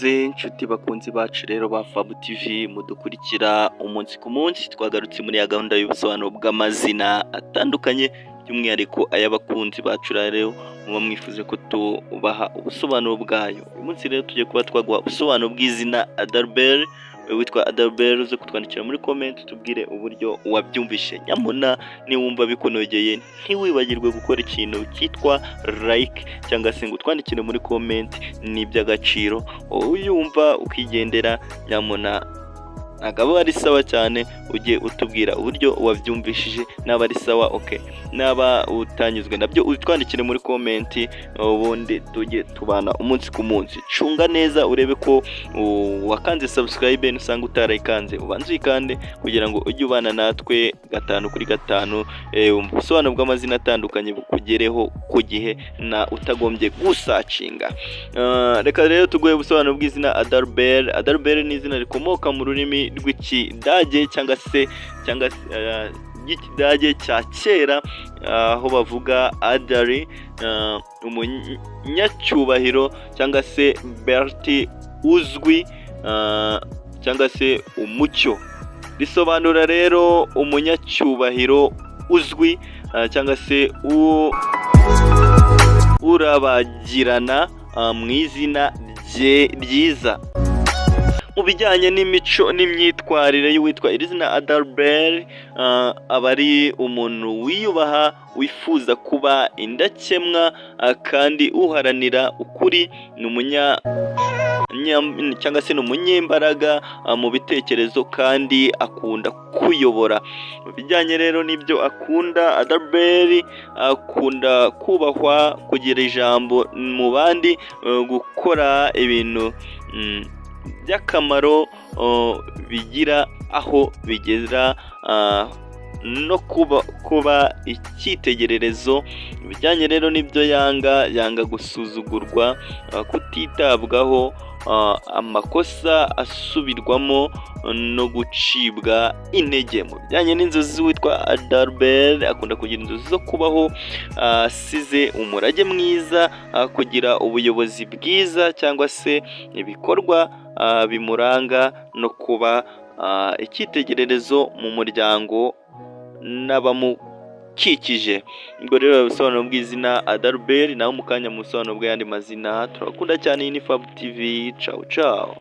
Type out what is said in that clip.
Inshuti bakunzi bacu rero ba Fab TV mudukurikira umunsi ku munsi, twagarutse muri ya gahunda y'ubusobanuro bw'amazina atandukanye, by'umwihariko ay'abakunzi bacu rero muba mwifuze ko tubaha ubusobanuro bwayo. Uyu munsi rero tugiye kuba twaguha ubusobanuro bw'izina Adalbert. Witwa Adalbert uze kutwandikira muri comment tubwire uburyo wabyumvishe. Nyamuna niwumva bikunogeye ntiwibagirwe gukora ikintu cyitwa like cyangwa se ngo utwandikire muri comment, ni iby'agaciro. Uyumva ukigendera, nyamuna ntabwo ari sawa cyane, ujye utubwira uburyo wabyumvishije. Naba ari sawa okay, naba utanyuzwe nabyo utwandikire muri comment, ubundi tujye tubana umunsi ku munsi. Cunga neza urebe ko wakanze subscribe, nusanga utarayikanze ubanze uyikande kugira ngo ujye ubana natwe 5 kuri 5, ubusobanuro bw'amazina atandukanye bukugereho ku gihe na utagombye gusacinga. Reka rero tuguhe ubusobanuro bw'izina Adalbert. Adalbert ni izina rikomoka mu rurimi rw'Ikidage cyangwa se y'Ikidage cya kera, aho bavuga Adari, umunyacyubahiro cyangwa se Berti uzwi, cyangwa se umucyo. Risobanura rero umunyacyubahiro uzwi, cyangwa se urabagirana mu izina ryiza. Mu bijyanye n'imico n'imyitwarire y'uwitwa iri zina Adalbert, aba ari umuntu wiyubaha, wifuza kuba indakemwa, kandi uharanira ukuri. Ni cyangwa se umunyembaraga mu bitekerezo, kandi akunda kuyobora. Mu bijyanye rero n'ibyo akunda, Adalbert akunda kubahwa, kugira ijambo mu bandi, gukora ibintu by'akamaro bigira aho bigera, no kuba icyitegererezo. Bijyanye rero n'ibyo yanga gusuzugurwa, kutitabwaho, amakosa asubirwamo no gucibwa intege. Mu bijyanye n'inzozi witwa Adalbert akunda kugira inzozi zo kubaho asize umurage mwiza, kugira ubuyobozi bwiza cyangwa se ibikorwa bimuranga, no kuba icyitegererezo mu muryango n'abamukikije. Ubwo rero ubusobanuro bw'izina Adalbert, naho mu kanya mu busobanuro bw'ayandi mazina. Turakunda cyane. Iyi ni Fab TV, ciao ciao.